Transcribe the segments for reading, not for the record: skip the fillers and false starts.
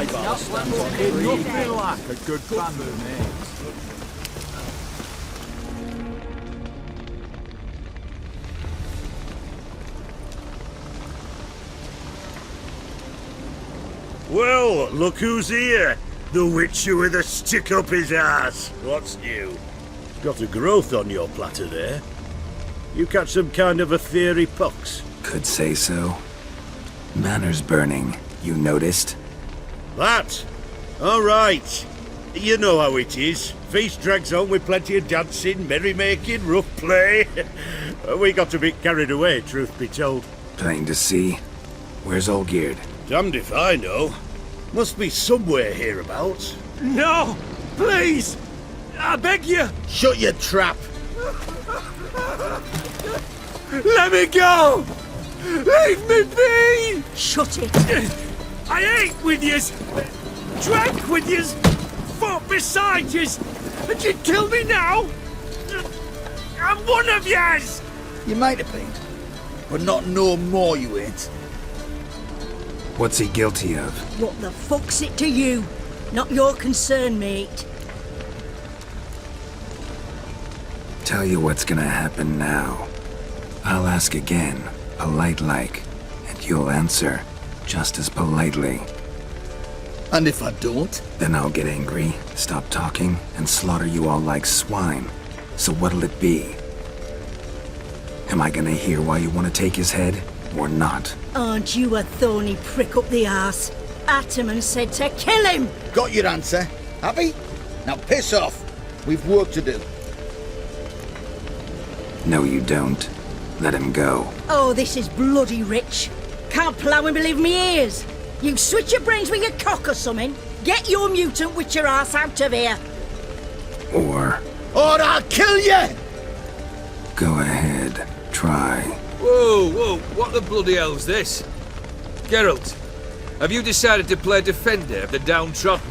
Nothing like a good band of mates. Well, look who's here. The witcher with a stick up his ass. What's new? Got a growth on your platter there. You catch some kind of a theory pox? Could say so. Manners burning, you noticed? That? All right. You know how it is. Feast drags on with plenty of dancing, merrymaking, rough play. We got a bit carried away, truth be told. Plain to see. Where's Olgierd? Damned if I know. Must be somewhere hereabouts. No! Please! I beg you! Shut your trap! Let me go! Leave me be! Shut it! I ate with yous! Drank with yous! Fought beside yous! And you kill me now? I'm one of yous! You might have been, but not no more you ain't. What's he guilty of? What the fuck's it to you? Not your concern, mate. Tell you what's gonna happen now. I'll ask again, polite-like, and you'll answer just as politely. And if I don't? Then I'll get angry, stop talking, and slaughter you all like swine. So what'll it be? Am I gonna hear why you want to take his head, or not? Aren't you a thorny prick up the arse? Ataman said to kill him! Got your answer. Happy? Now piss off. We've work to do. No, you don't. Let him go. Oh, this is bloody rich. Can't plough and believe me ears. You switch your brains with your cock or something. Get your mutant witcher ass out of here. Or I'll kill you! go ahead, try. Whoa, what the bloody hell's this? Geralt, have you decided to play defender of the downtrodden?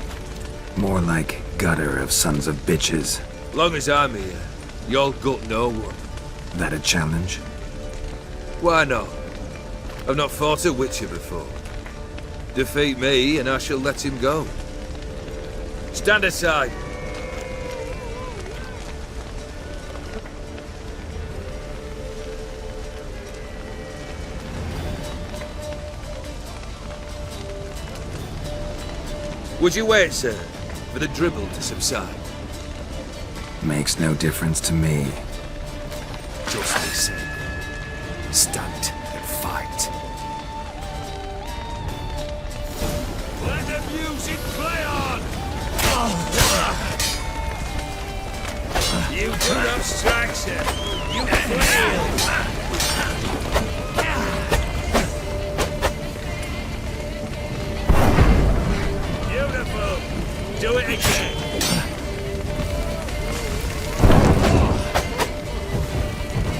More like gutter of sons of bitches. Long as I'm here, you'll gut no one. That a challenge? Why not? I've not fought a witcher before. Defeat me and I shall let him go. Stand aside. Would you wait, sir, for the dribble to subside? Makes no difference to me. Just listen. Stand and fight. Let the music play on! You do not strike, sir. You fail. Beautiful. Do it again.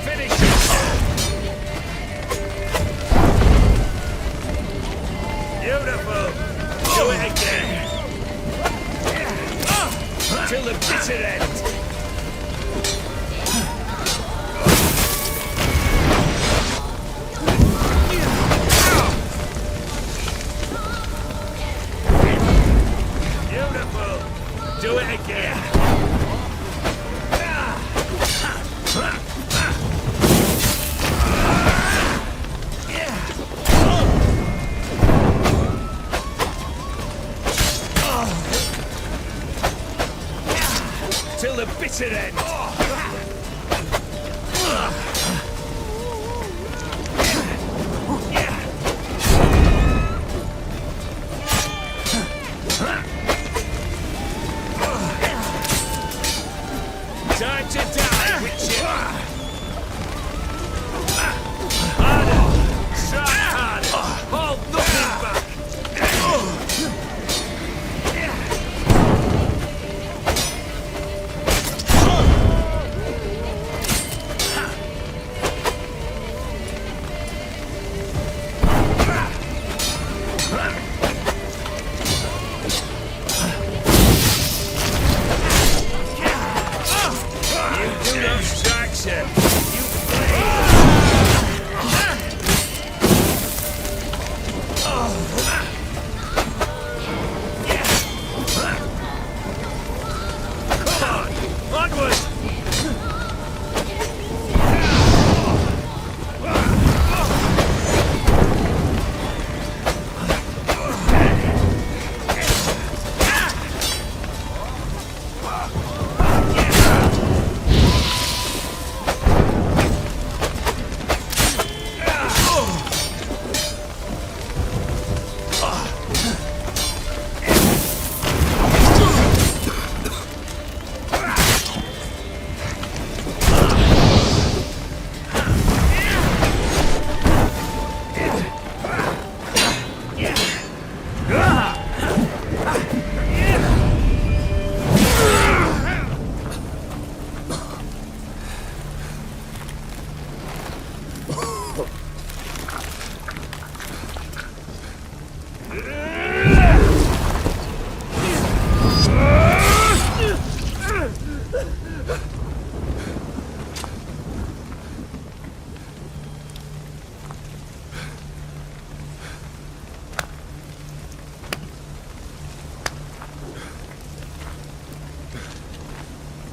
Finish it. Beautiful. Do it again. Till the bitter end. Beautiful. Do it again. Till the bitter end. Time to die, Witcher! Harder! Strike harder! Hold nothing back!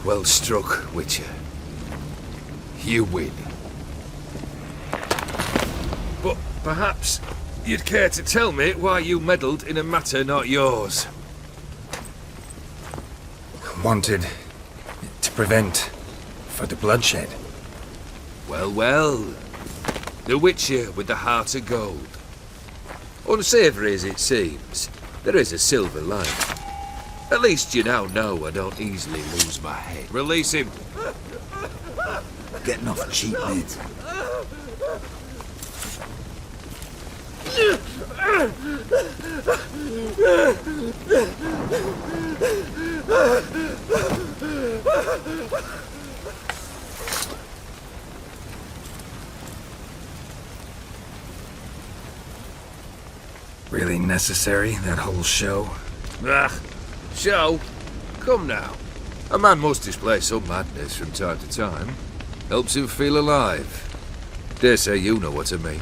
Well struck, Witcher. You win. But perhaps you'd care to tell me why you meddled in a matter not yours. Wanted to prevent further bloodshed. Well, well. The Witcher with the heart of gold. Unsavoury as it seems, there is a silver lining. At least you now know I don't easily lose my head. Release him. Getting off cheap, mate. Really necessary, that whole show? Ah, show? Come now. A man must display some madness from time to time. Helps him feel alive. Dare say you know what I mean.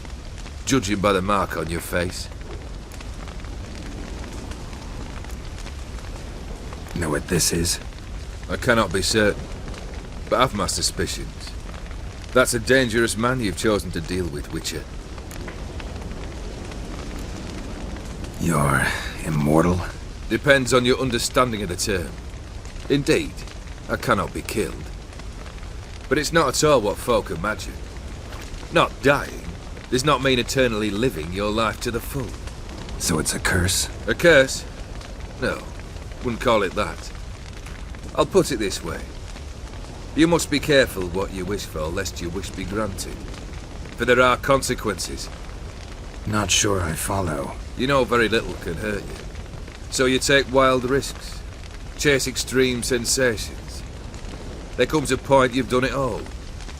Judging by the mark on your face. Know what this is? I cannot be certain, but I've my suspicions. That's a dangerous man you've chosen to deal with, Witcher. You're immortal? Depends on your understanding of the term. Indeed, I cannot be killed. But it's not at all what folk imagine. Not dying does not mean eternally living your life to the full. So it's a curse? A curse? No, wouldn't call it that. I'll put it this way. You must be careful what you wish for, lest your wish be granted. For there are consequences. Not sure I follow. You know very little can hurt you. So you take wild risks. Chase extreme sensations. There comes a point you've done it all,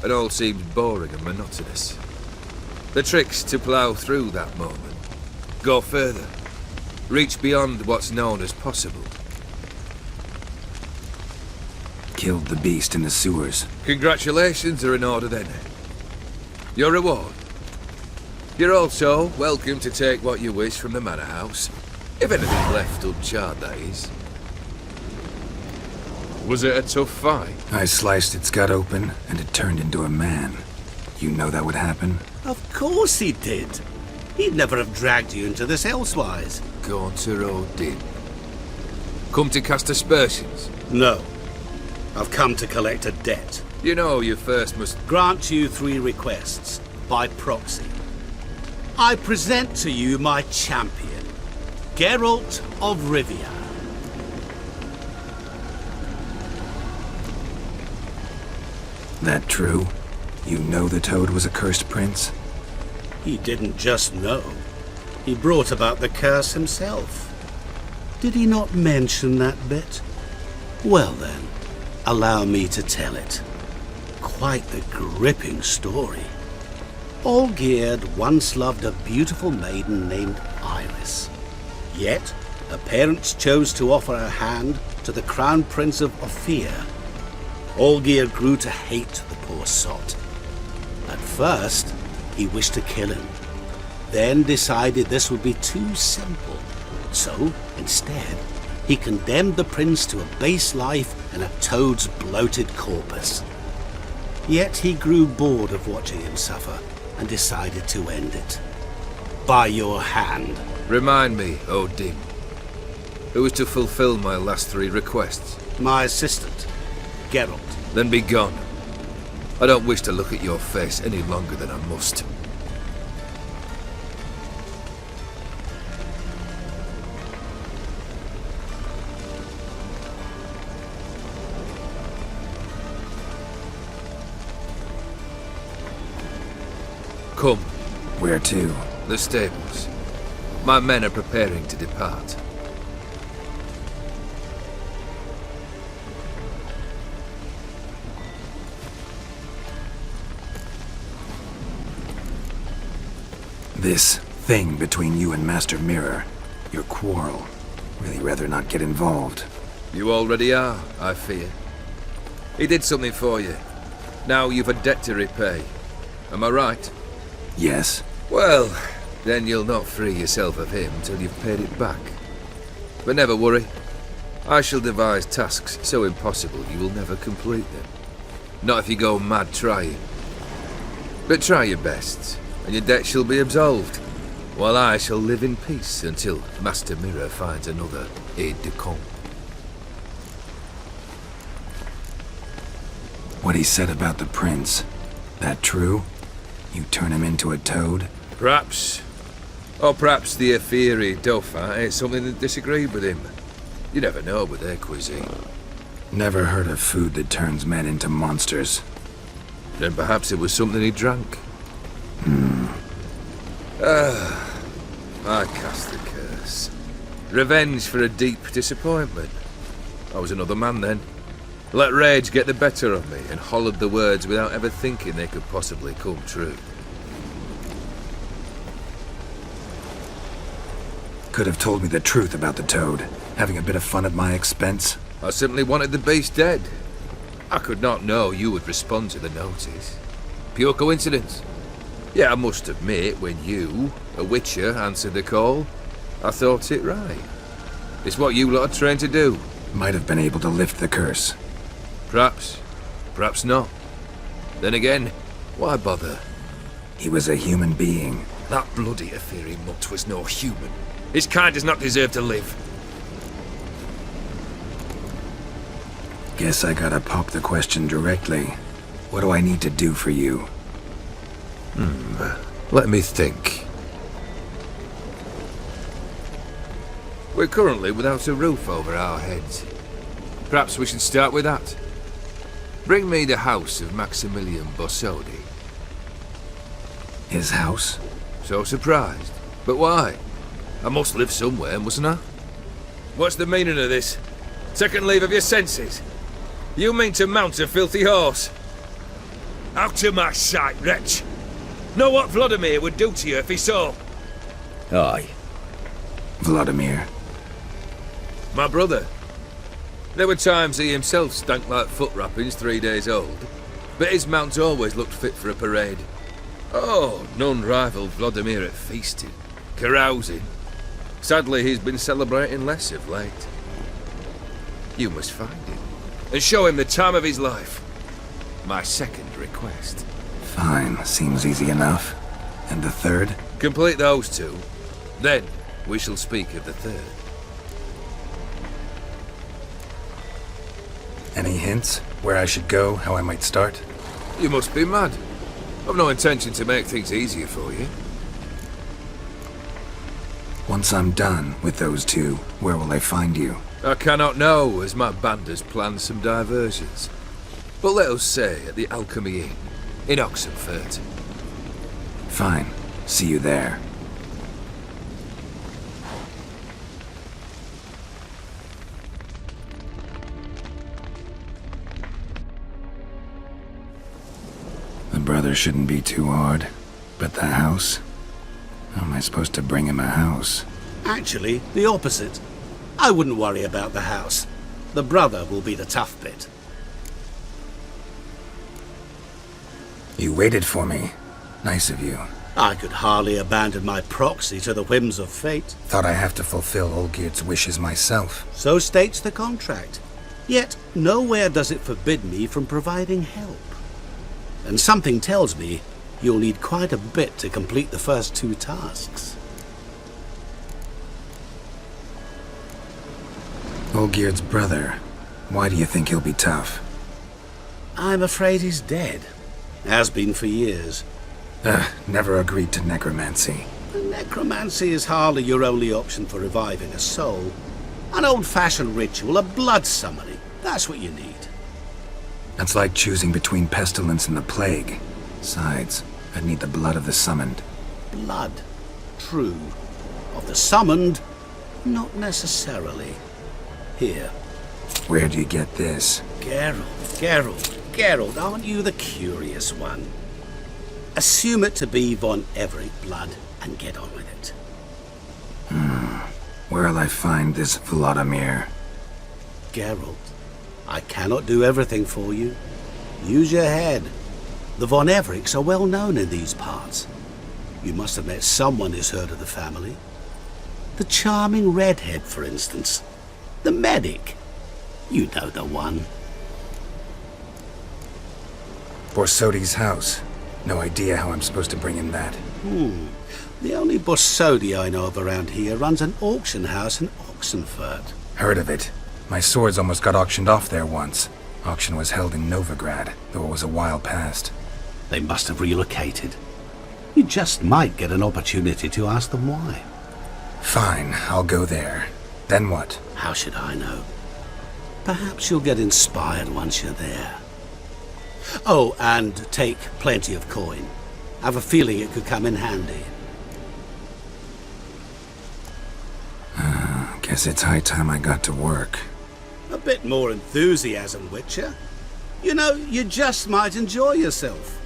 and all seems boring and monotonous. The trick's to plough through that moment. Go further. Reach beyond what's known as possible. Killed the beast in the sewers. Congratulations are in order then. Your reward. You're also welcome to take what you wish from the manor house. If anything's left uncharred, that is. Was it a tough fight? I sliced its gut open, and it turned into a man. You know that would happen? Of course he did. He'd never have dragged you into this elsewise. Gaunter Odin. Come to cast aspersions? No. I've come to collect a debt. You know you first must... Grant you 3 requests, by proxy. I present to you my champion, Geralt of Rivia. That true? You know the Toad was a cursed prince? He didn't just know. He brought about the curse himself. Did he not mention that bit? Well then, allow me to tell it. Quite the gripping story. Olgierd once loved a beautiful maiden named Iris. Yet, her parents chose to offer her hand to the Crown Prince of Ophir. Olgierd grew to hate the poor sot. At first, he wished to kill him, then decided this would be too simple. So, instead, he condemned the prince to a base life in a toad's bloated corpus. Yet he grew bored of watching him suffer and decided to end it. By your hand. Remind me, Odin. Who is to fulfill my last 3 requests? My assistant, Geralt. Then be gone. I don't wish to look at your face any longer than I must. Come. Where to? The stables. My men are preparing to depart. This thing between you and Master Mirror, your quarrel. Really rather not get involved. You already are, I fear. He did something for you. Now you've a debt to repay. Am I right? Yes. Well, then you'll not free yourself of him till you've paid it back. But never worry. I shall devise tasks so impossible you will never complete them. Not if you go mad trying. But try your best, and your debt shall be absolved, while I shall live in peace until Master Mirror finds another aide-de-camp. What he said about the prince, that true? You turn him into a toad? Perhaps. Or perhaps the Aetheri Dauphin ate something that disagreed with him. You never know with their cuisine. Never heard of food that turns men into monsters. Then perhaps it was something he drank. I cast the curse. Revenge for a deep disappointment. I was another man then. Let rage get the better of me and hollered the words without ever thinking they could possibly come true. Could have told me the truth about the toad, having a bit of fun at my expense. I simply wanted the beast dead. I could not know you would respond to the notice. Pure coincidence. Yeah, I must admit, when you, a witcher, answered the call, I thought it right. It's what you lot are trained to do. Might have been able to lift the curse. Perhaps. Perhaps not. Then again, why bother? He was a human being. That bloody Aetheri mutt was no human. His kind does not deserve to live. Guess I gotta pop the question directly. What do I need to do for you? Let me think. We're currently without a roof over our heads. Perhaps we should start with that. Bring me the house of Maximilian Bossodi. His house? So surprised. But why? I must live somewhere, mustn't I? What's the meaning of this? Second leave of your senses? You mean to mount a filthy horse? Out of my sight, wretch! Know what Vlodimir would do to you if he saw? Aye. Vlodimir. My brother. There were times he himself stank like foot wrappings 3 days old, but his mount always looked fit for a parade. Oh, none rivaled Vlodimir at feasting, carousing. Sadly, he's been celebrating less of late. You must find him, and show him the time of his life. My second request. Fine, seems easy enough. And the third? Complete those two, then we shall speak of the third. Any hints? Where I should go, how I might start? You must be mad. I've no intention to make things easier for you. Once I'm done with those two, where will I find you? I cannot know, as my band has planned some diversions. But let us say at the Alchemy Inn, in Oxenfurt. Fine. See you there. The brother shouldn't be too hard. But the house? How am I supposed to bring him a house? Actually, the opposite. I wouldn't worry about the house. The brother will be the tough bit. You waited for me. Nice of you. I could hardly abandon my proxy to the whims of fate. Thought I have to fulfill Olgierd's wishes myself. So states the contract. Yet, nowhere does it forbid me from providing help. And something tells me you'll need quite a bit to complete the first two tasks. Olgierd's brother. Why do you think he'll be tough? I'm afraid he's dead. Has been for years. Never agreed to necromancy. Necromancy is hardly your only option for reviving a soul. An old-fashioned ritual, a blood summoning. That's what you need. That's like choosing between pestilence and the plague. Besides, I'd need the blood of the summoned. Blood. True. Of the summoned, not necessarily. Here. Where do you get this? Geralt, aren't you the curious one? Assume it to be von Everec blood and get on with it. Where'll I find this Vlodimir? Geralt, I cannot do everything for you. Use your head. The von Everecs are well known in these parts. You must have met someone who's heard of the family. The charming redhead, for instance. The medic. You know the one. Borsodi's house. No idea how I'm supposed to bring in that. The only Borsodi I know of around here runs an auction house in Oxenfurt. Heard of it. My swords almost got auctioned off there once. Auction was held in Novigrad, though it was a while past. They must have relocated. You just might get an opportunity to ask them why. Fine, I'll go there. Then what? How should I know? Perhaps you'll get inspired once you're there. Oh, and take plenty of coin. I have a feeling it could come in handy. Guess it's high time I got to work. A bit more enthusiasm, Witcher. You know, you just might enjoy yourself.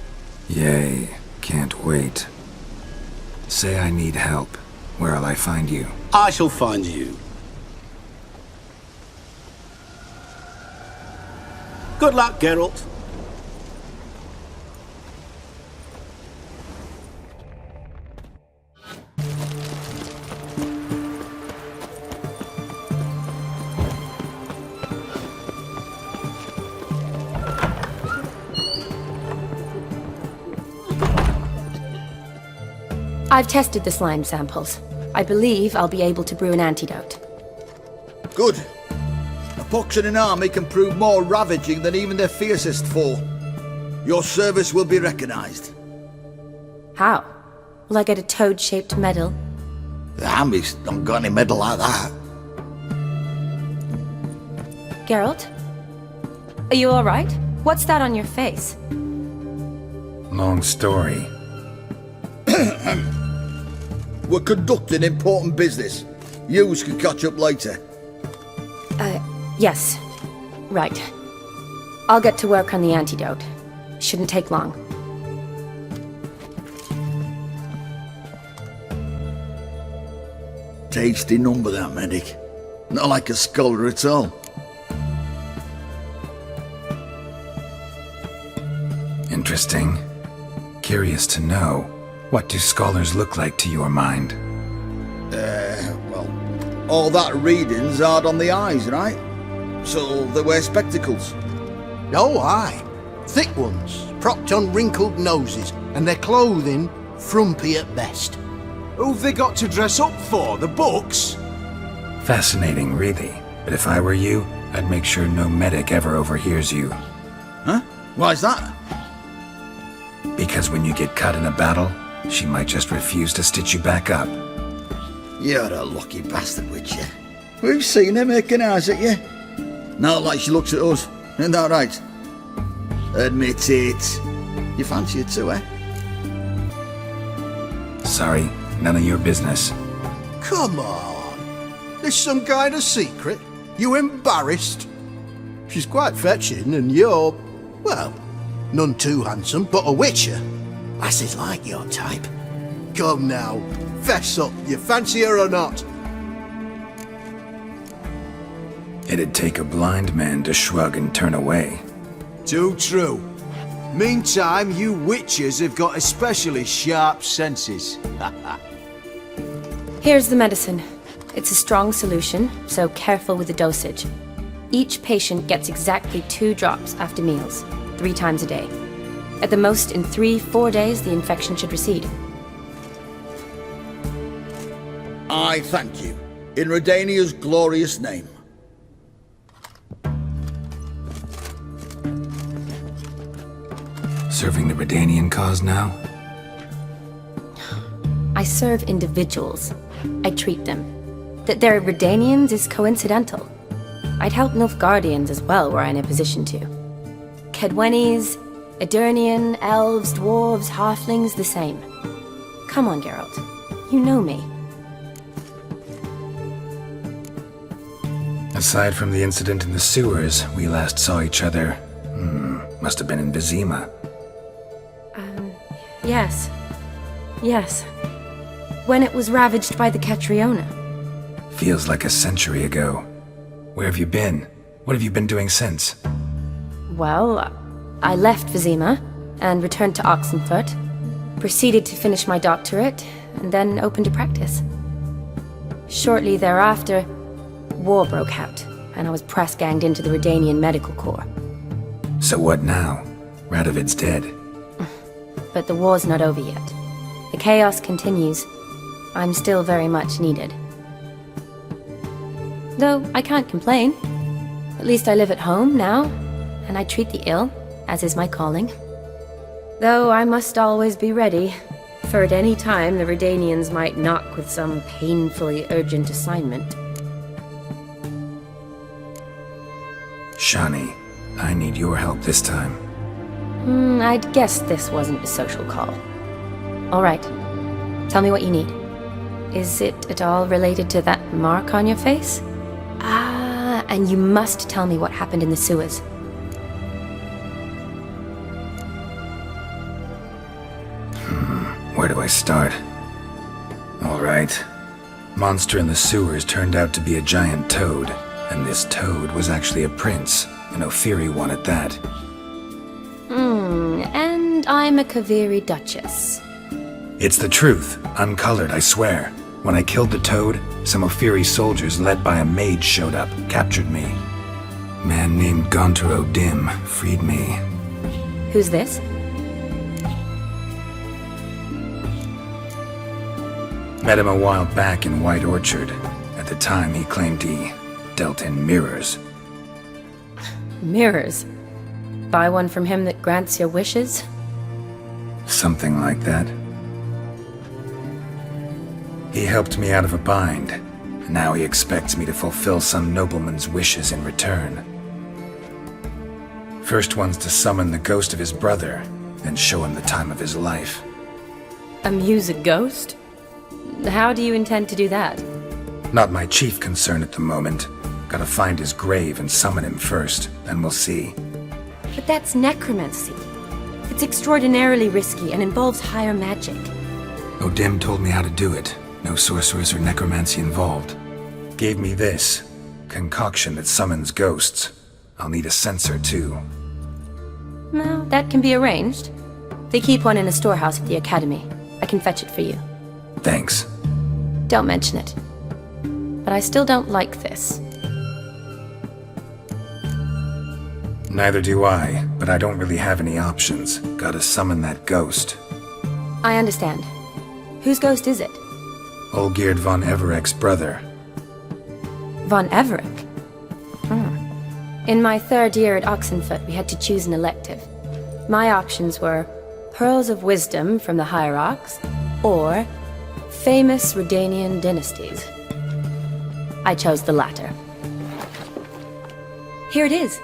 Yay, can't wait. Say I need help. Where'll I find you? I shall find you. Good luck, Geralt. I've tested the slime samples. I believe I'll be able to brew an antidote. Good. A pox in an army can prove more ravaging than even their fiercest foe. Your service will be recognized. How? Will I get a toad-shaped medal? The army's not got any medal like that. Geralt? Are you alright? What's that on your face? Long story. We're conducting important business. Yous can catch up later. Yes. Right. I'll get to work on the antidote. Shouldn't take long. Tasty number, that medic. Not like a scholar at all. Interesting. Curious to know, what do scholars look like to your mind? Well, all that reading's hard on the eyes, right? So they wear spectacles. Oh, aye. Thick ones, propped on wrinkled noses, and their clothing frumpy at best. Who've they got to dress up for? The books? Fascinating, really. But if I were you, I'd make sure no medic ever overhears you. Huh? Why's that? Because when you get cut in a battle, she might just refuse to stitch you back up. You're a lucky bastard, Witcher. We've seen her making eyes at you. Not like she looks at us. Isn't that right? Admit it. You fancy her too, eh? Sorry, none of your business. Come on. There's some kind of secret. You embarrassed? She's quite fetching, and you're, well, none too handsome, but a witcher. Lasses like your type. Come now, fess up, you fancy her or not? It'd take a blind man to shrug and turn away. Too true. Meantime, you witches have got especially sharp senses. Here's the medicine. It's a strong solution, so careful with the dosage. Each patient gets exactly 2 drops after meals, 3 times a day. At the most, in 3-4 days, the infection should recede. I thank you. In Redania's glorious name. Serving the Redanian cause now? I serve individuals. I treat them. That they're Redanians is coincidental. I'd help Nilfgaardians as well were I in a position to. Kedwenis, Edirnian, elves, dwarves, halflings, the same. Come on, Geralt. You know me. Aside from the incident in the sewers, we last saw each other. Must have been in Vizima. Yes. Yes. When it was ravaged by the Catriona. Feels like a century ago. Where have you been? What have you been doing since? Well, I left Vizima and returned to Oxenfurt, proceeded to finish my doctorate, and then opened a practice. Shortly thereafter, war broke out, and I was press-ganged into the Redanian Medical Corps. So what now? Radovid's dead. But the war's not over yet. The chaos continues. I'm still very much needed. Though I can't complain. At least I live at home now, and I treat the ill, as is my calling. Though I must always be ready, for at any time the Redanians might knock with some painfully urgent assignment. Shani, I need your help this time. I'd guessed this wasn't a social call. All right. Tell me what you need. Is it at all related to that mark on your face? Ah, and you must tell me what happened in the sewers. Where do I start? All right. Monster in the sewers turned out to be a giant toad, and this toad was actually a prince, an Ophiri one at that. And I'm a Kaviri Duchess. It's the truth, uncolored, I swear. When I killed the toad, some Ophiri soldiers led by a mage showed up, captured me. Man named Gontaro Dim freed me. Who's this? Met him a while back in White Orchard. At the time, he claimed he dealt in mirrors. Mirrors. Buy one from him that grants your wishes? Something like that. He helped me out of a bind, and now he expects me to fulfill some nobleman's wishes in return. First one's to summon the ghost of his brother, then show him the time of his life. Amuse a ghost? How do you intend to do that? Not my chief concern at the moment. Gotta find his grave and summon him first, then we'll see. But that's necromancy. It's extraordinarily risky and involves higher magic. Odim told me how to do it. No sorcerers or necromancy involved. Gave me this concoction that summons ghosts. I'll need a censer too. Well, that can be arranged. They keep one in a storehouse at the academy. I can fetch it for you. Thanks. Don't mention it. But I still don't like this. Neither do I, but I don't really have any options. Gotta summon that ghost. I understand. Whose ghost is it? Olgierd von Everec's brother. Von Everec? In my third year at Oxenfurt, we had to choose an elective. My options were Pearls of Wisdom from the Hierarchs, or Famous Redanian Dynasties. I chose the latter. Here it is.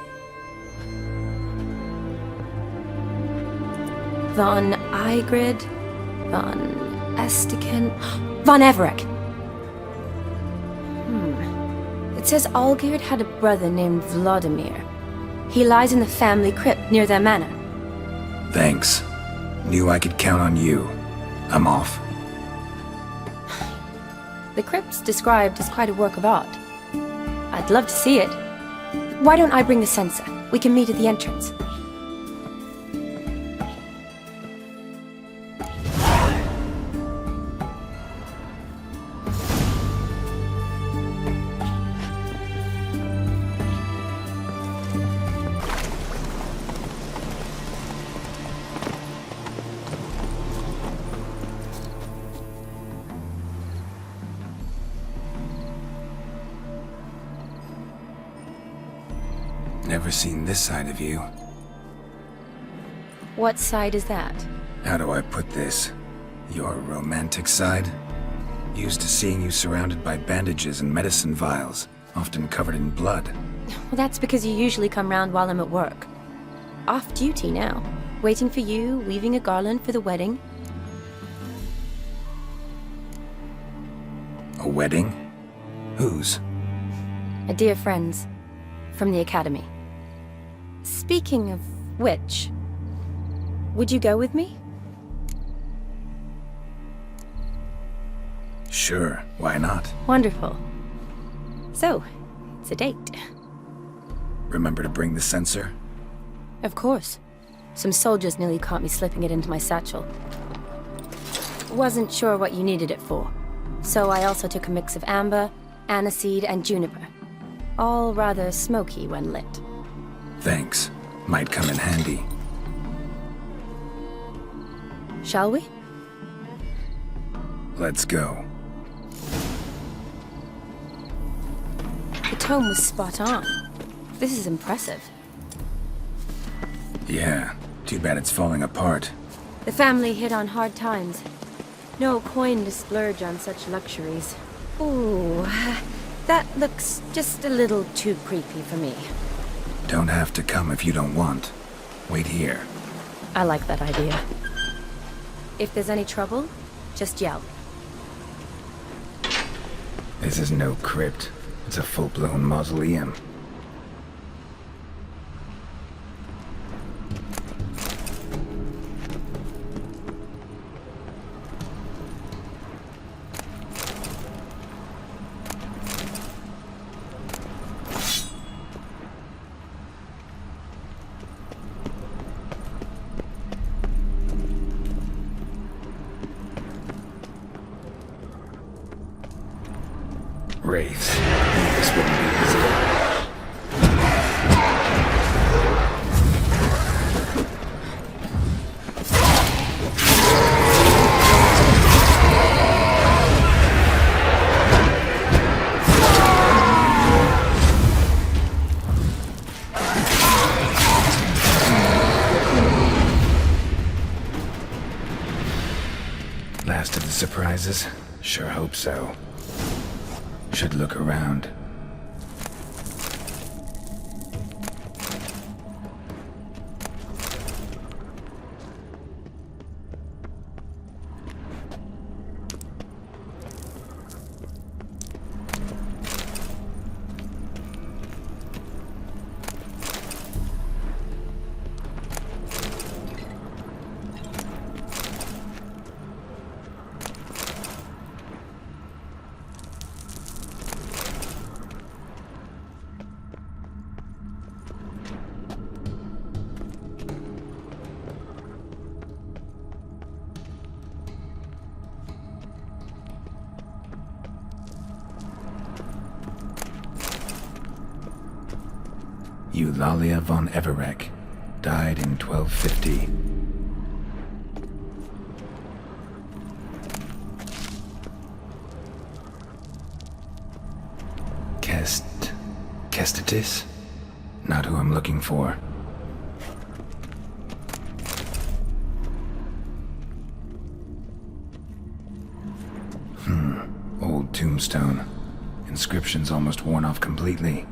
Von Igrid, Von Estiken, Von Everec. It says Olgierd had a brother named Vlodimir. He lies in the family crypt near their manor. Thanks. Knew I could count on you. I'm off. The crypt's described as quite a work of art. I'd love to see it. Why don't I bring the censer? We can meet at the entrance. Never seen this side of you. What side is that? How do I put this? Your romantic side? Used to seeing you surrounded by bandages and medicine vials, often covered in blood. Well, that's because you usually come round while I'm at work. Off duty now. Waiting for you, weaving a garland for the wedding. A wedding? Whose? A dear friend's. From the academy. Speaking of which, would you go with me? Sure, why not? Wonderful. So, it's a date. Remember to bring the censer? Of course. Some soldiers nearly caught me slipping it into my satchel. Wasn't sure what you needed it for, so I also took a mix of amber, aniseed, and juniper. All rather smoky when lit. Thanks. Might come in handy. Shall we? Let's go. The tome was spot on. This is impressive. Yeah, too bad it's falling apart. The family hit on hard times. No coin to splurge on such luxuries. Ooh, that looks just a little too creepy for me. Don't have to come if you don't want. Wait here. I like that idea. If there's any trouble, just yell. This is no crypt. It's a full-blown mausoleum. Wraiths. This wouldn't be easy. Last of the surprises? Sure hope so. Should look around. Olgierd von Everec died in 1250. Kestatis? Not who I'm looking for. Old tombstone. Inscription's almost worn off completely.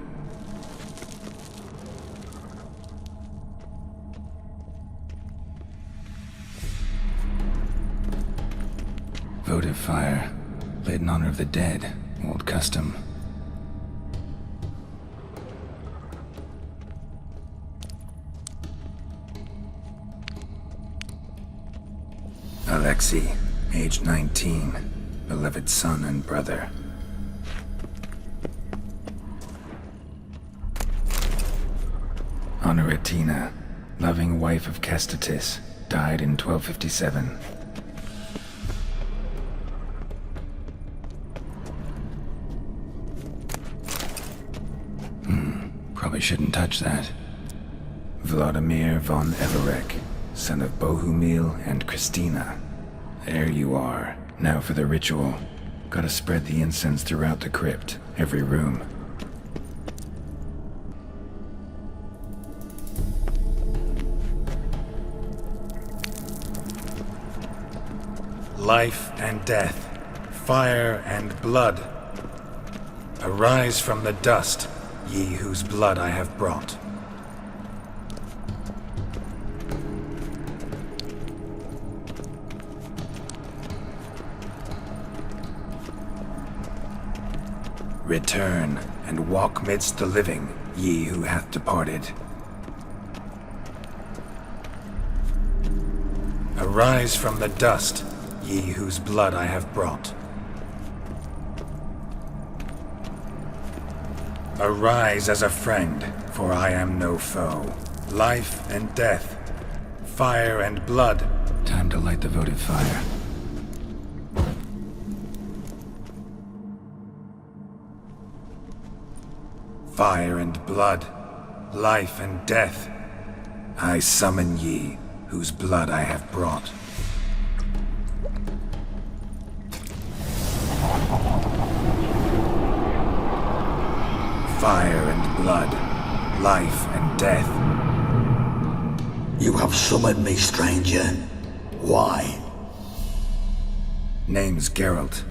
Votive fire, lit in honor of the dead. Old custom. Alexei, age 19, beloved son and brother. Honoratina, loving wife of Kestatis, died in 1257. Probably shouldn't touch that. Vlodimir von Everec, son of Bohumil and Christina. There you are. Now for the ritual. Gotta spread the incense throughout the crypt, every room. Life and death, fire and blood. Arise from the dust, ye whose blood I have brought. Return and walk midst the living, ye who hath departed. Arise from the dust, ye whose blood I have brought. Arise as a friend, for I am no foe. Life and death, fire and blood. Time to light the votive fire. Fire and blood, life and death. I summon ye, whose blood I have brought. Fire and blood, life and death. You have summoned me, stranger. Why? Name's Geralt.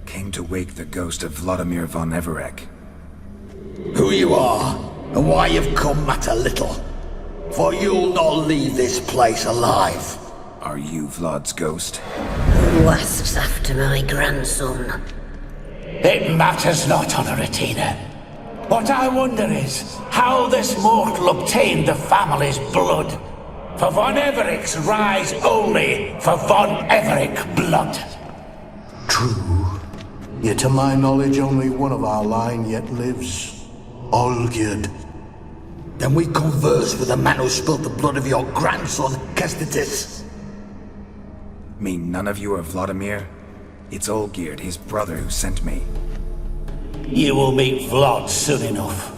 Came to wake the ghost of Vlodimir von Everec. Who you are, and why you've come matter little. For you'll not leave this place alive. Are you Vlod's ghost? Who asks after my grandson? It matters not, Honoratina. What I wonder is how this mortal obtained the family's blood. For von Everec's rise only for von Everec blood. True. Yet to my knowledge, only one of our line yet lives. Olgierd. Then we converse with the man who spilled the blood of your grandson, Kestitis. Mean none of you are Vlodimir? It's Olgierd, his brother, who sent me. You will meet Vlad soon enough.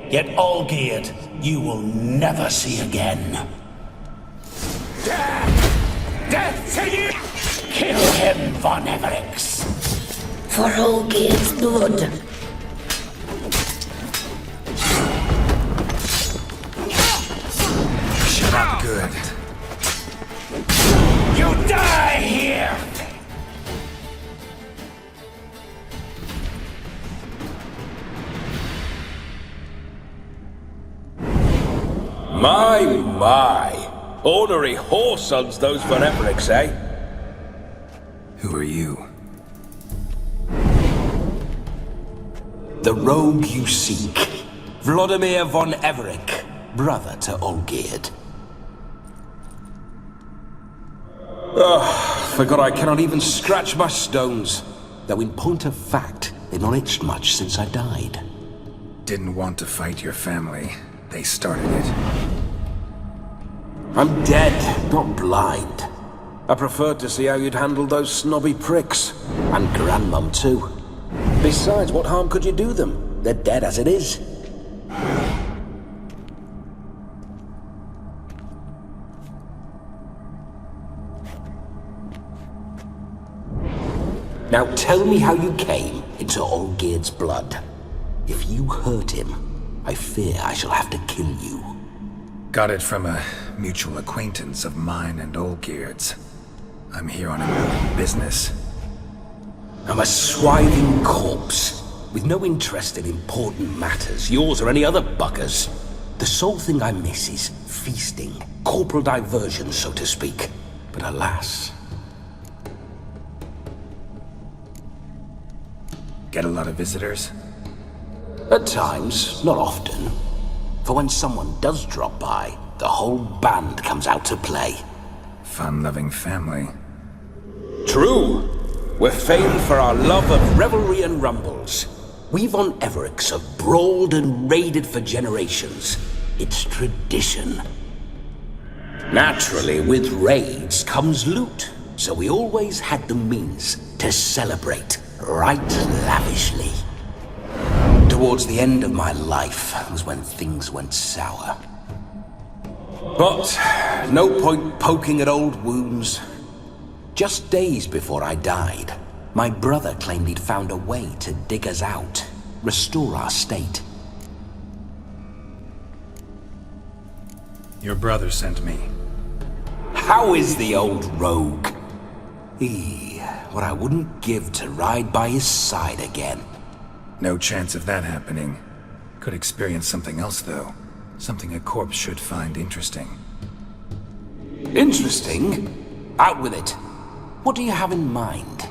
Yet Olgierd, you will never see again. Death to you! Kill him, von Everec. For Olgierd's blood. Shut up good. You die here! My. Ornery whoresons those von Everecs, eh? Who are you? The rogue you seek. Vlodimir von Everec, brother to Olgierd. Forgot I cannot even scratch my stones. Though in point of fact, they've not itched much since I died. Didn't want to fight your family. They started it. I'm dead, not blind. I preferred to see how you'd handle those snobby pricks. And Grandmum, too. Besides, what harm could you do them? They're dead as it is. Now tell me how you came into Olgierd's blood. If you hurt him, I fear I shall have to kill you. Got it from a mutual acquaintance of mine and Olgierd's. I'm here on important business. I'm a swiving corpse, with no interest in important matters, yours or any other buggers. The sole thing I miss is feasting, corporal diversion, so to speak. But alas... Get a lot of visitors? At times, not often. For when someone does drop by, the whole band comes out to play. Fun-loving family. True. We're famed for our love of revelry and rumbles. We von Everecs have brawled and raided for generations. It's tradition. Naturally, with raids comes loot, so we always had the means to celebrate right lavishly. Towards the end of my life was when things went sour. But no point poking at old wounds. Just days before I died, my brother claimed he'd found a way to dig us out, restore our state. Your brother sent me. How is the old rogue? What I wouldn't give to ride by his side again. No chance of that happening. Could experience something else, though. Something a corpse should find interesting. Interesting? Out with it. What do you have in mind?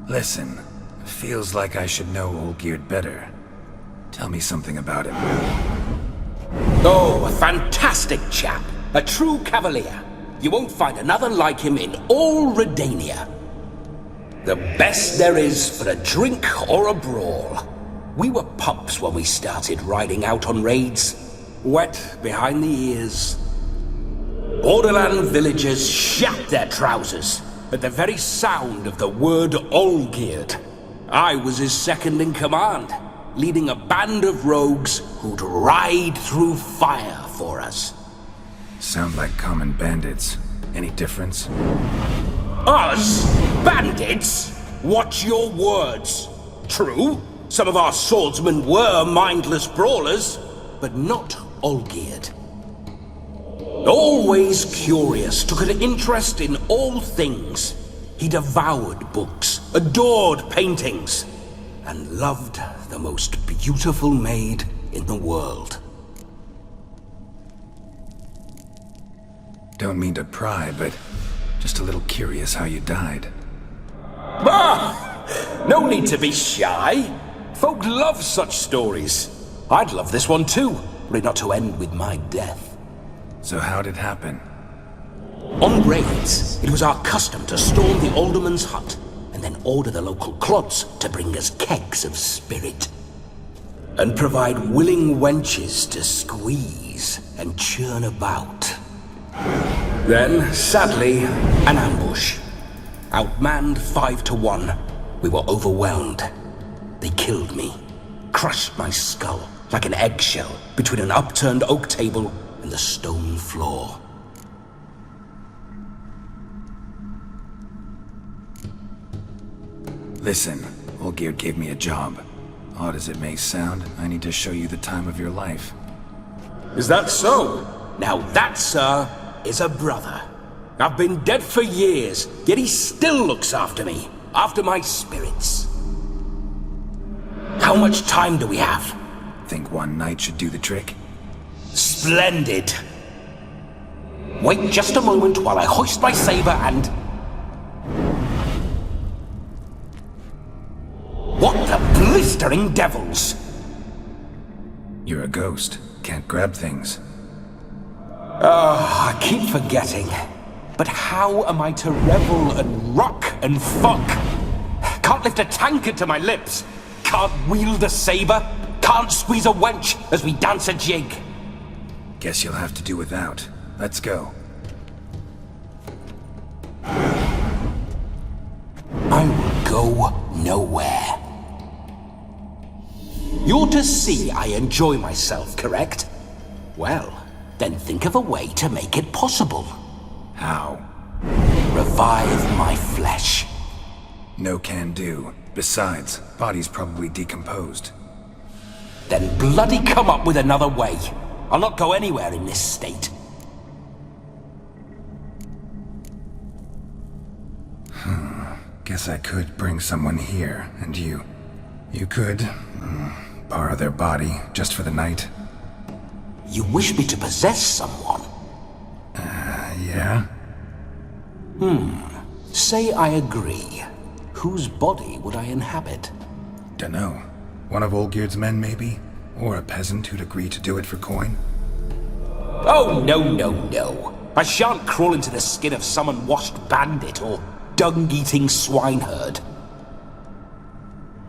Listen, feels like I should know Olgierd better. Tell me something about him. Oh, a fantastic chap. A true cavalier. You won't find another like him in all Redania. The best there is for a drink or a brawl. We were pups when we started riding out on raids. Wet behind the ears. Borderland villagers shat their trousers at the very sound of the word Olgierd. I was his second in command, leading a band of rogues who'd ride through fire for us. Sound like common bandits. Any difference? Us? Bandits? Watch your words. True, some of our swordsmen were mindless brawlers, but not Olgierd. Always curious, took an interest in all things. He devoured books, adored paintings, and loved the most beautiful maid in the world. Don't mean to pry, but just a little curious how you died. No need to be shy. Folk love such stories. I'd love this one too, were it not to end with my death. So how'd it happen? On raids, it was our custom to storm the alderman's hut and then order the local clods to bring us kegs of spirit. And provide willing wenches to squeeze and churn about. Then, sadly, an ambush. Outmanned 5-1, we were overwhelmed. They killed me, crushed my skull like an eggshell between an upturned oak table and the stone floor. Listen, Olgierd gave me a job. Odd as it may sound, I need to show you the time of your life. Is that so? Now that, sir, is a brother. I've been dead for years, yet he still looks after me, after my spirits. How much time do we have? Think one night should do the trick? Splendid. Wait just a moment while I hoist my saber and... What the blistering devils? You're a ghost. Can't grab things. I keep forgetting. But how am I to revel and rock and fuck? Can't lift a tankard to my lips. Can't wield a saber. Can't squeeze a wench as we dance a jig. Guess you'll have to do without. Let's go. I will go nowhere. You're to see I enjoy myself, correct? Well, then think of a way to make it possible. How? Revive my flesh. No can do. Besides, body's probably decomposed. Then bloody come up with another way. I'll not go anywhere in this state. Guess I could bring someone here, and you could borrow their body just for the night. You wish me to possess someone? Yeah? Say I agree. Whose body would I inhabit? Dunno. One of Olgierd's men, maybe? Or a peasant who'd agree to do it for coin? Oh, no. I shan't crawl into the skin of some unwashed bandit or dung-eating swineherd.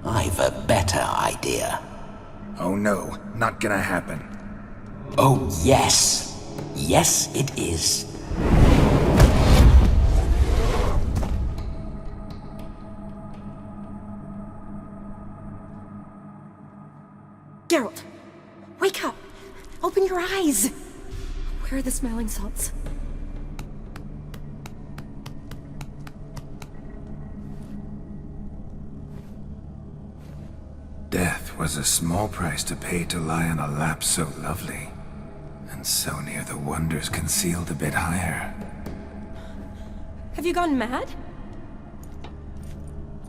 I've a better idea. Oh no, not gonna happen. Oh, yes. Yes, it is. Geralt, wake up! Open your eyes! Where are the smelling salts? Death was a small price to pay to lie on a lap so lovely, and so near the wonders concealed a bit higher. Have you gone mad?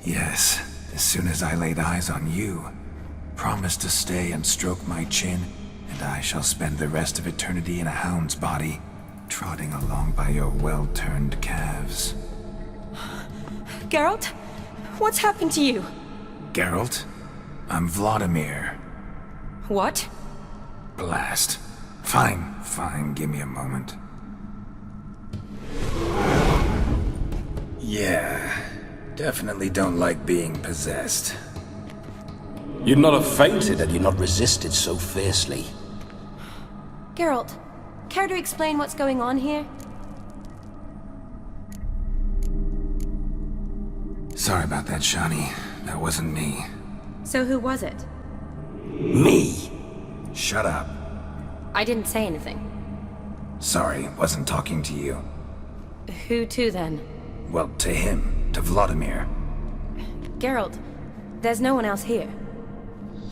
Yes, as soon as I laid eyes on you, promised to stay and stroke my chin, and I shall spend the rest of eternity in a hound's body, trotting along by your well-turned calves. Geralt? What's happened to you? Geralt? I'm Vlodimir. What? Blast. Fine, give me a moment. Yeah, definitely don't like being possessed. You'd not have fainted had you not resisted so fiercely. Geralt, care to explain what's going on here? Sorry about that, Shani. That wasn't me. So who was it? Me? Shut up. I didn't say anything. Sorry, wasn't talking to you. Who to then? Well, to him. To Vlodimir. Geralt, there's no one else here.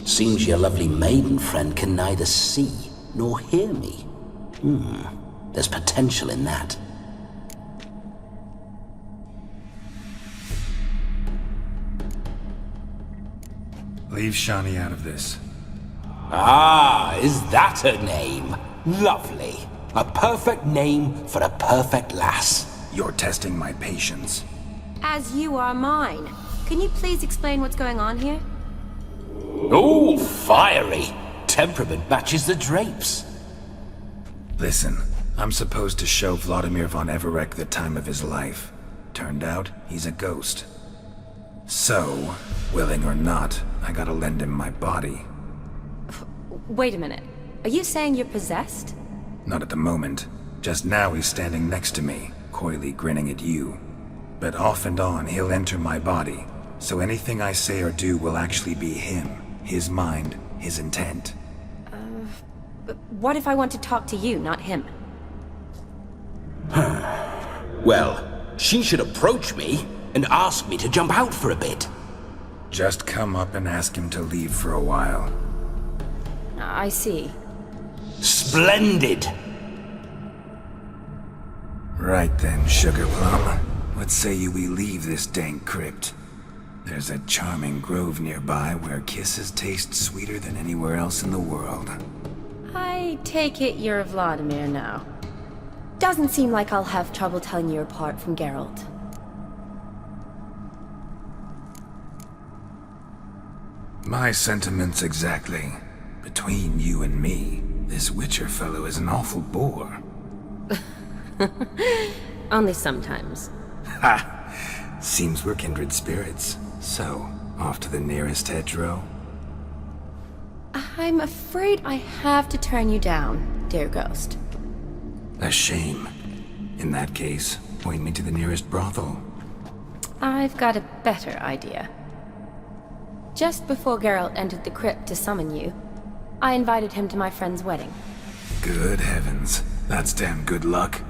Seems your lovely maiden friend can neither see nor hear me. There's potential in that. Leave Shani out of this. Ah, is that her name? Lovely. A perfect name for a perfect lass. You're testing my patience. As you are mine. Can you please explain what's going on here? Oh, fiery. Temperament matches the drapes. Listen, I'm supposed to show Vlodimir von Everec the time of his life. Turned out, he's a ghost. So, willing or not, I gotta lend him my body. Wait a minute. Are you saying you're possessed? Not at the moment. Just now he's standing next to me, coyly grinning at you. But off and on, he'll enter my body. So anything I say or do will actually be him. His mind, his intent. But what if I want to talk to you, not him? Well, she should approach me and ask me to jump out for a bit. Just come up and ask him to leave for a while. I see. Splendid! Right then, Sugar Plum. What say we leave this dank crypt? There's a charming grove nearby where kisses taste sweeter than anywhere else in the world. I take it you're Vlodimir now. Doesn't seem like I'll have trouble telling you apart from Geralt. My sentiments exactly. Between you and me, this Witcher fellow is an awful bore. Only sometimes. Ha! Seems we're kindred spirits. So, off to the nearest hedgerow? I'm afraid I have to turn you down, dear ghost. A shame. In that case, point me to the nearest brothel. I've got a better idea. Just before Geralt entered the crypt to summon you, I invited him to my friend's wedding. Good heavens. That's damn good luck.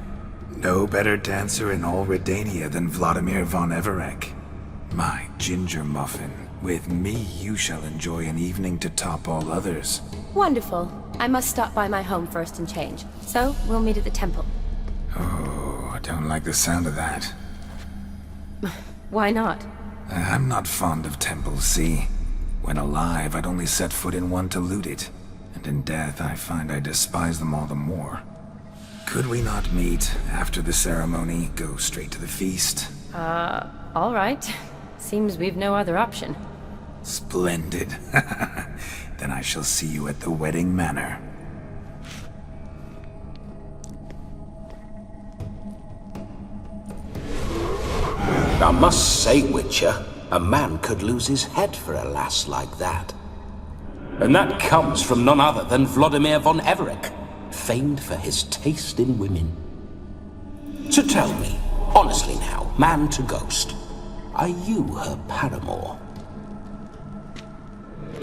No better dancer in all Redania than Vlodimir von Everec. My ginger muffin. With me, you shall enjoy an evening to top all others. Wonderful. I must stop by my home first and change. So, we'll meet at the temple. Oh, I don't like the sound of that. Why not? I'm not fond of temples, see? When alive, I'd only set foot in one to loot it. And in death, I find I despise them all the more. Could we not meet after the ceremony, go straight to the feast? All right. Seems we've no other option. Splendid. Then I shall see you at the wedding manor. I must say, Witcher, a man could lose his head for a lass like that. And that comes from none other than Vlodimir von Everec, famed for his taste in women. So tell me, honestly now, man to ghost, are you her paramour?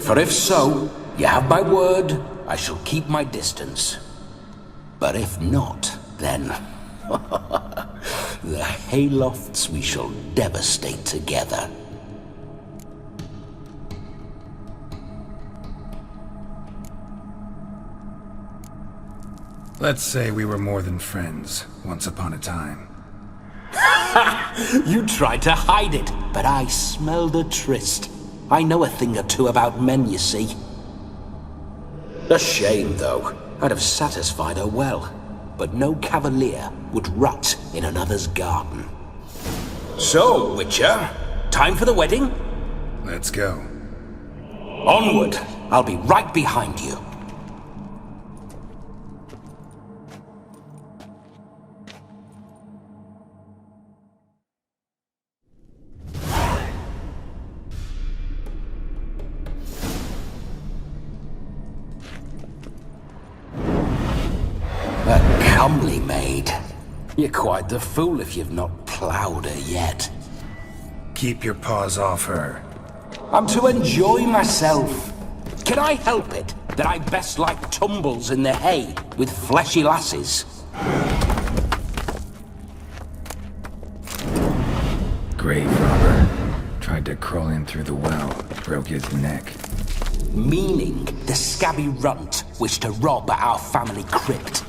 For if so, you have my word, I shall keep my distance. But if not, then the haylofts we shall devastate together. Let's say we were more than friends, once upon a time. You tried to hide it, but I smelled a tryst. I know a thing or two about men, you see. A shame, though. I'd have satisfied her well. But no cavalier would rot in another's garden. So, Witcher, time for the wedding? Let's go. Onward! I'll be right behind you. A comely maid. You're quite the fool if you've not ploughed her yet. Keep your paws off her. I'm to enjoy myself. Can I help it that I best like tumbles in the hay with fleshy lasses? Grave robber. Tried to crawl in through the well. Broke his neck. Meaning the scabby runt wished to rob our family crypt.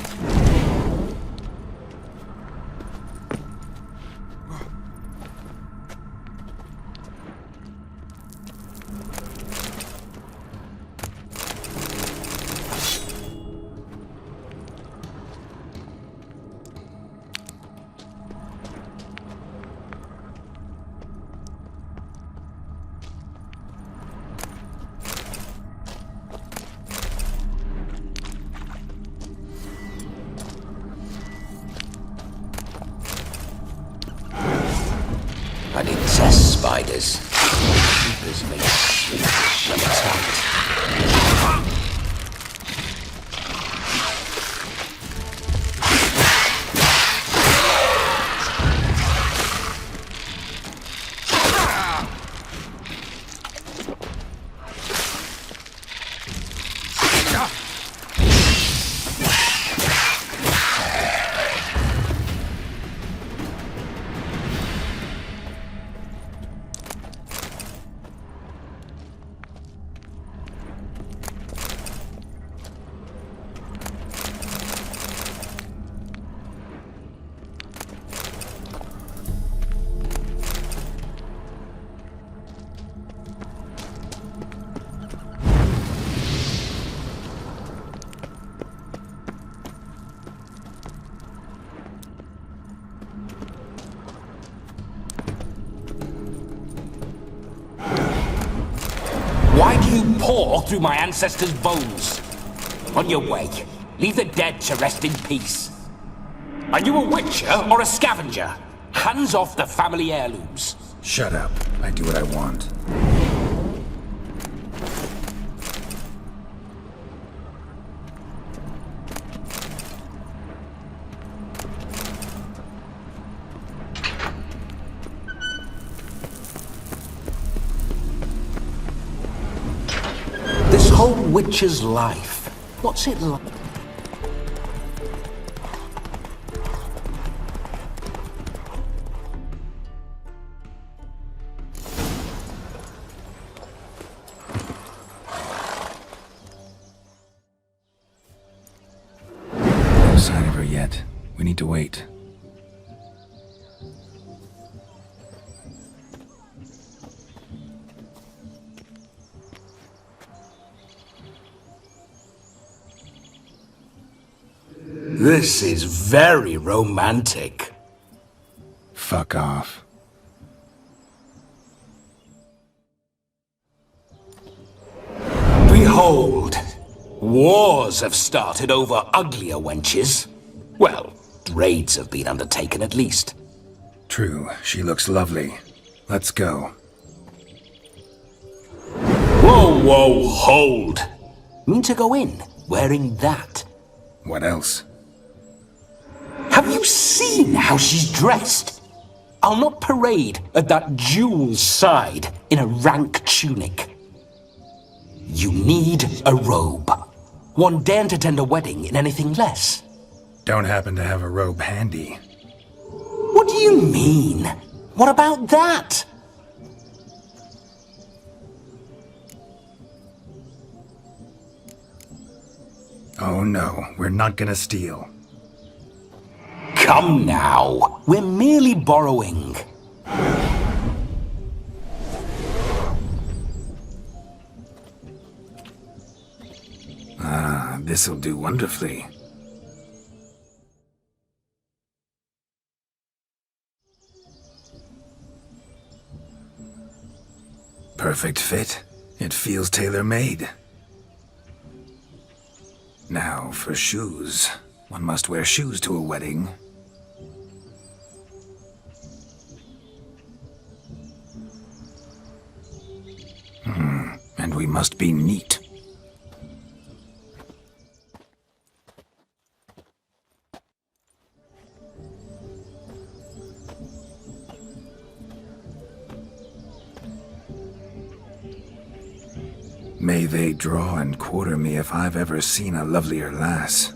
I detest spiders. Keepers make shut tight. Why do you paw through my ancestors' bones? On your way, leave the dead to rest in peace. Are you a witcher or a scavenger? Hands off the family heirlooms. Shut up. I do what I want. This whole witcher's life, what's it like? No sign of her yet. We need to wait. This is very romantic. Fuck off. Behold, wars have started over uglier wenches. Well, raids have been undertaken at least. True, she looks lovely. Let's go. Whoa, whoa, hold! Mean to go in wearing that? What else? Have you seen how she's dressed? I'll not parade at that jewel's side in a rank tunic. You need a robe. One daren't attend a wedding in anything less. Don't happen to have a robe handy. What do you mean? What about that? Oh no, we're not gonna steal. Come now, we're merely borrowing. Ah, this'll do wonderfully. Perfect fit. It feels tailor-made. Now, for shoes. One must wear shoes to a wedding. And we must be neat. May they draw and quarter me if I've ever seen a lovelier lass.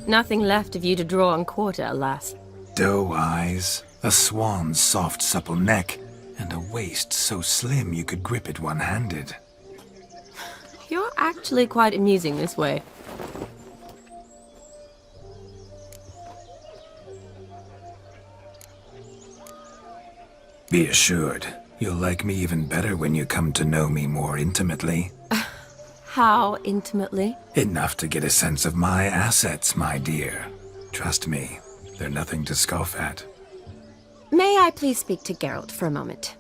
Nothing left of you to draw and quarter, alas. Doe eyes, a swan's soft supple neck, and a waist so slim you could grip it one-handed. You're actually quite amusing this way. Be assured, you'll like me even better when you come to know me more intimately. How intimately? Enough to get a sense of my assets, my dear. Trust me, they're nothing to scoff at. May I please speak to Geralt for a moment?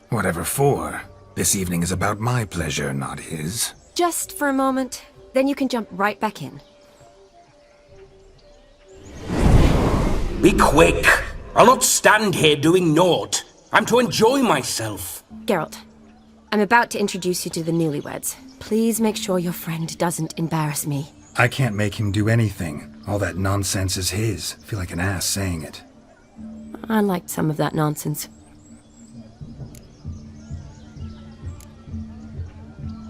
Whatever for. This evening is about my pleasure, not his. Just for a moment, then you can jump right back in. Be quick! I'll not stand here doing naught. I'm to enjoy myself. Geralt, I'm about to introduce you to the newlyweds. Please make sure your friend doesn't embarrass me. I can't make him do anything. All that nonsense is his. Feel like an ass saying it. I liked some of that nonsense.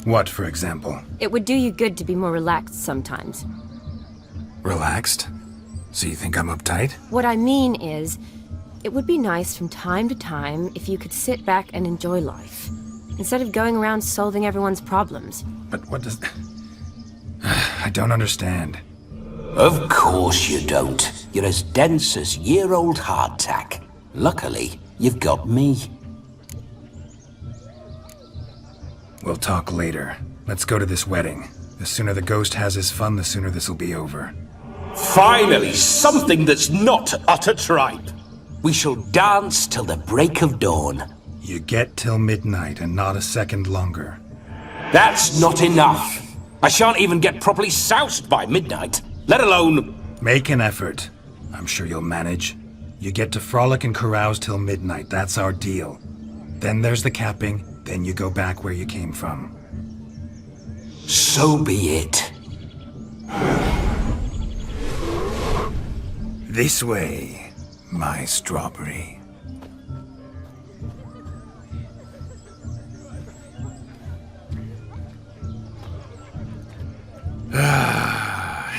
What, for example? It would do you good to be more relaxed sometimes. Relaxed? So you think I'm uptight? What I mean is, it would be nice from time to time if you could sit back and enjoy life, instead of going around solving everyone's problems. But what does... I don't understand. Of course you don't. You're as dense as year-old hardtack. Luckily, you've got me. We'll talk later. Let's go to this wedding. The sooner the ghost has his fun, the sooner this'll be over. Finally, something that's not utter tripe. We shall dance till the break of dawn. You get till midnight and not a second longer. That's not enough. I shan't even get properly soused by midnight, let alone... Make an effort. I'm sure you'll manage. You get to frolic and carouse till midnight, that's our deal. Then there's the capping, then you go back where you came from. So be it. This way, my strawberry.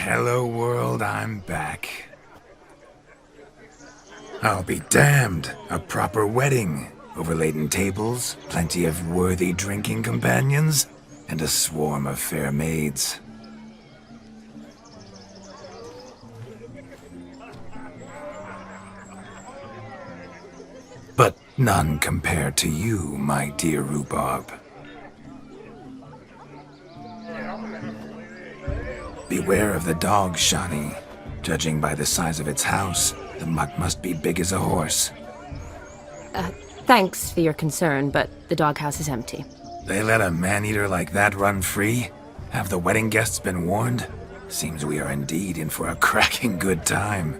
Hello world, I'm back. I'll be damned. A proper wedding. Overladen tables, plenty of worthy drinking companions, and a swarm of fair maids. But none compared to you, my dear rhubarb. Beware of the dog, Shani. Judging by the size of its house, the mutt must be big as a horse. Thanks for your concern, but the doghouse is empty. They let a man-eater like that run free? Have the wedding guests been warned? Seems we are indeed in for a cracking good time.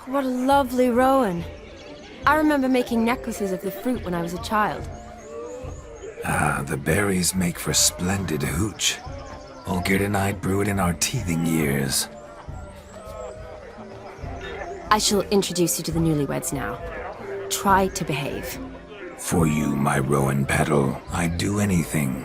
What a lovely rowan. I remember making necklaces of the fruit when I was a child. Ah, the berries make for splendid hooch. Olgierd and I brew it in our teething years. I shall introduce you to the newlyweds now. Try to behave. For you, my rowan petal, I'd do anything.